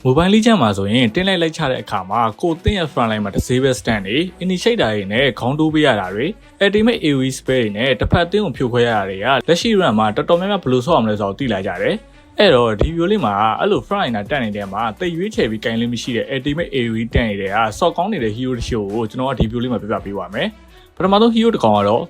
Mobile Legends မှာဆိုရင်တင်းလိုက်ချတဲ့အခါမှာကိုတင်းရဲ့ front line မှာတစ်စေးပဲ stand တွေ initiator တွေနဲ့ခေါင်းတိုးပေးရတာတွေ ultimate AoE spell တွေနဲ့တစ်ဖက်တင်းကိုဖြိုခွဲရတာတွေကလက်ရှိ run မှာတော်တော်များများဘယ်လိုဆော့အောင်လဲဆိုတော့သိလာကြတယ်အဲ့တော့ဒီ video လေးမှာအဲ့လို front liner တက်နေတဲ့မှာတိတ်ရွေးချယ်ပြီးဂိုင်းလေးမရှိတဲ့ ultimate AoE တက်နေတဲ့ကဆော့ကောင်းနေတဲ့ hero တချို့ကိုကျွန်တော်ကဒီ video လေးမှာပြပြပေးပါမယ်ပထမဆုံး hero တစ်ကောင်ကတော့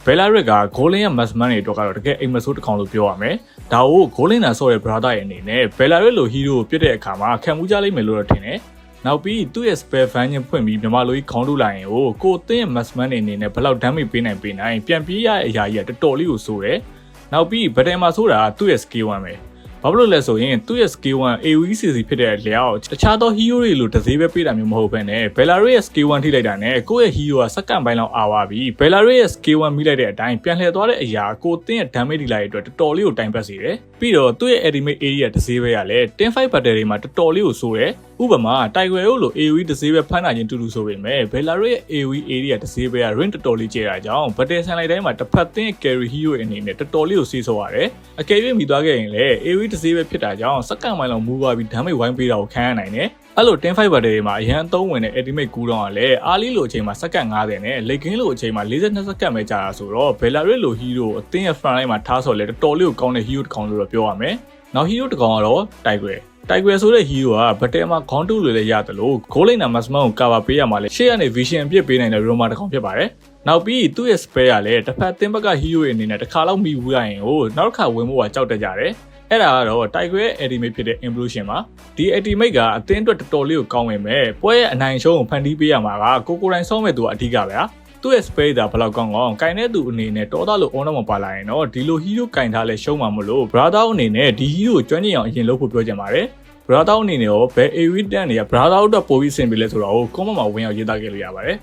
Velarret က Golden ရဲ့ Massman တွေအတွက်ကတော့တကယ်အိမ်မဆိုးတစ်ကောင်လို့ပြောရမယ်။ဒါကို Golden နာဆော့ရဲ့ brother ရဲ့အနေနဲ့ Velarret လို hero ကိုပြစ်တဲ့အခါမှာခံမှုကြလိမ့်မယ်လို့တော့ထင်တယ်။နောက်ပြီးသူ့ရဲ့ spell vengeance ဖွင့်ပြီးမြန်မာလိုကြီးခေါင်းထုတ်လိုက်ရင်ကိုတင်းရဲ့ Massman တွေအနေနဲ့ဘယ်လောက် damage ပေးနိုင်ပြန်ပြေးရတဲ့အရာကြီးကတော်တော်လေးကိုဆိုးတယ်။နောက်ပြီး battle မှာဆိုတာကသူ့ရဲ့ skill 1ပဲ။ဘာဖြစ်လို့လဲဆိုရင်သူ့ရဲ့ skill 1 AoE CC ဖြစ်တဲ့လျောက်တခြားသော hero တွေလိုတစ်စေးပဲပေးတာမျိုးမဟုတ်ဘဲနဲ့ Velarret ရဲ့ skill 1ထိလိုက်တာနဲ့ကိုယ့်ရဲ့ hero ကစက္ကန့်ပိုင်းလောက်အာဝါပြီး Velarret ရဲ့ skill 1မိလိုက်တဲ့အတိုင်းပြန်လှည့်သွားတဲ့အရာကိုတင်းရဲ့ damage ထိလိုက်တဲ့အတွက်တော်တော်လေးကိုတိုင်ပတ်စေတယ်ပြီးတော့သူ့ရဲ့ ultimate area တစ်စေးပဲရလဲ10 fight battle တွေမှာတော်တော်လေးကိုဆိုးတယ်ဥပမာတိုက်ွယ်လို့ AoE တစ်စေးပဲဖမ်းနိုင်ခြင်းတူတူဆိုပေမဲ့ Velarret ရဲ့ AoE area တစ်စေးပဲက range တော်တော်လေးကျတာကြောင့် battle ဆန်လိုက်တိုင်းမှာတစ်ဖက်တင်းရဲ့ carry hero အနေနဲ့တော်တော်လေးကိုစေးဆိုးရတယ်အကယ်၍မိသွားခဲ့ရင်လည်း AoE တစ်စေးပဲဖြစ်တာကြောင့်စက္ကန့်ပိုင်းလောက်မူသွားပြီး damage ဝိုင်းပေးတာကိုခံရနိုင်တယ်အဲ့လို10 fight battle တွေမှာအရန်အသုံးဝင်တဲ့ ultimate cooldown ကလည်းအားလီလိုအချိန်မှာစက္ကန့်90နဲ့ late game လိုအချိန်မှာ42စက္ကန့်ပဲကြာတာဆိုတော့ Velarret လို hero အသင်းရဲ့ front line မှာထားဆော်လဲတော်တော်လေးကိုကောင်းတဲ့ hero တစ်ကောင်လို့တော့ပြောရမယ်နောက် hero တစ်ကောင်ကတော့ Tiger ဆိုတဲ့ hero က battle မှာခေါင်းတုလွယ်လဲရတယ်လို့ goal line နာ Massman ကို cover ပေးရမှာလဲရှေ့ကနေ vision အပြစ်ပေးနိုင်တဲ့ Roma တစ်ကောင်ဖြစ်ပါတယ်နောက်ပြီးသူ့ရဲ့ spell ကလည်းတစ်ဖက်အသင်းဘက်က hero တွေအနေနဲ့တစ်ခါလောက်မိဘူးရရင်နောက်တစ်ခါဝင်ဖို့ကကြောက်တတ်ကြတယ်အဲ့ဒါကတော့ Tiger ရဲ့ ultimate ဖြစ်တဲ့ Implosion ပါဒီ ultimate ကအသင်းအတွက်တော်တော်လေးကိုကောင်းဝင်မဲ့ပွဲရဲ့အနိုင်ရှုံးကိုဖန်တီးပေးရမှာကကိုတိုင်းဆောင်းမဲ့သူကအဓိကပဲဟာသူ့ရဲ့ spell ဒါဘယ်လောက်ကောင်းကင်တဲ့သူအနေနဲ့တော်သားလို့ on တော့မပါလာရင်တော့ဒီလို hero ကင်ထားလဲရှုံးမှာမလို့ brother အနေနဲ့ဒီ hero ကိုကျွမ်းကျင်အောင်အရင်လုပ်ဖို့ပြောချင်ပါတယ် brother အနေနဲ့ရောဘယ် AoE တန်းတွေက brother အတွက်ပိုပြီးဆင်ပြေလဲဆိုတော့ comment မှာဝင်အောင်ရေးသားခဲ့လို့ရပါတယ်